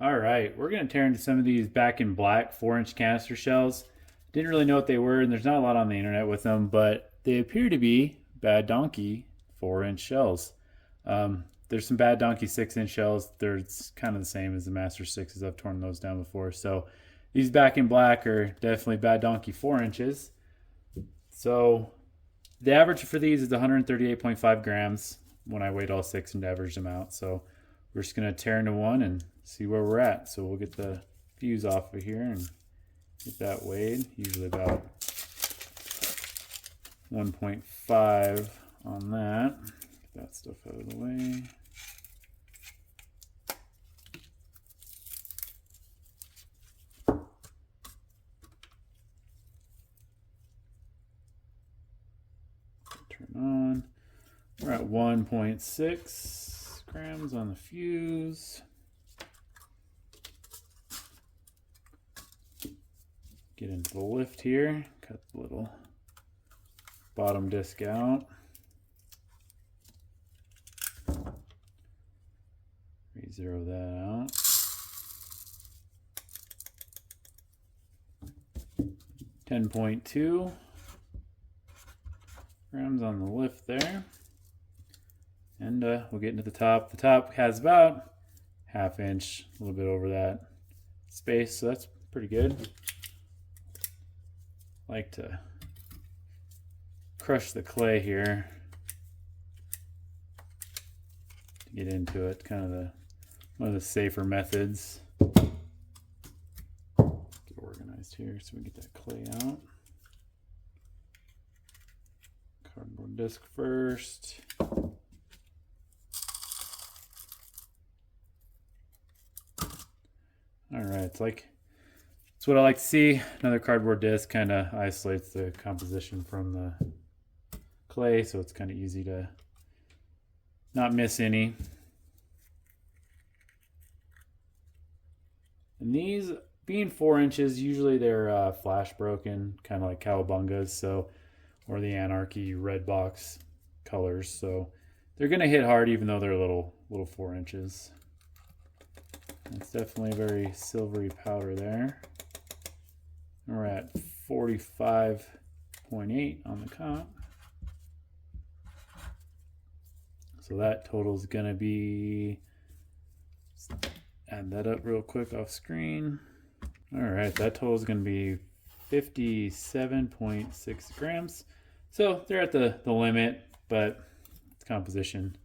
All right, we're going to tear into some of these back in black 4-inch canister shells. Didn't really know what they were, and there's not a lot on the internet with them, but they appear to be Bad Donkey 4-inch shells. There's some Bad Donkey 6-inch shells. They're kind of the same as the Master 6s. I've torn those down before. So these back in black are definitely Bad Donkey 4 inches. So the average for these is 138.5 grams when I weighed all 6 and averaged them out. So we're just going to tear into one and see where we're at. So we'll get the fuse off of here and get that weighed. Usually about 1.5 on that. Get that stuff out of the way. Turn on. We're at 1.6 grams on the fuse. Get into the lift here, cut the little bottom disc out. Re-zero that out. 10.2 grams on the lift there. And we'll get into the top. The top has about ½ inch, a little bit over that space, so that's pretty good. Like to crush the clay here to get into it. Kind of one of the safer methods. Get organized here so we get that clay out. Cardboard disc first. All right, it's what I like to see. Another cardboard disc kind of isolates the composition from the clay, so it's kind of easy to not miss any. And these, being 4 inches, usually they're flash broken, kind of like cowabungas, so, or the Anarchy red box colors. So they're gonna hit hard even though they're little 4 inches. It's definitely a very silvery powder there. We're at 45.8 on the comp. So that total is going to be, add that up real quick off screen. All right, that total is going to be 57.6 grams. So they're at the limit, but its composition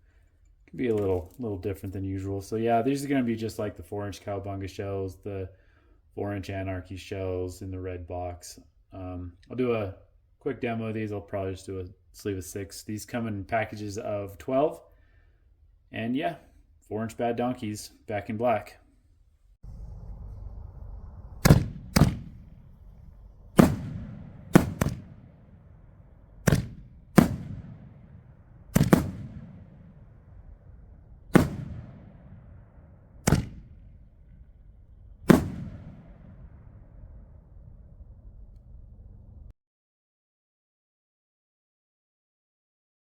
can be a little different than usual. So yeah, these are going to be just like the 4-inch cowabunga shells, the 4-inch Anarchy shells in the red box. I'll do a quick demo of these. I'll probably just do a sleeve of 6. These come in packages of 12. And yeah, 4-inch Bad Donkeys back in black.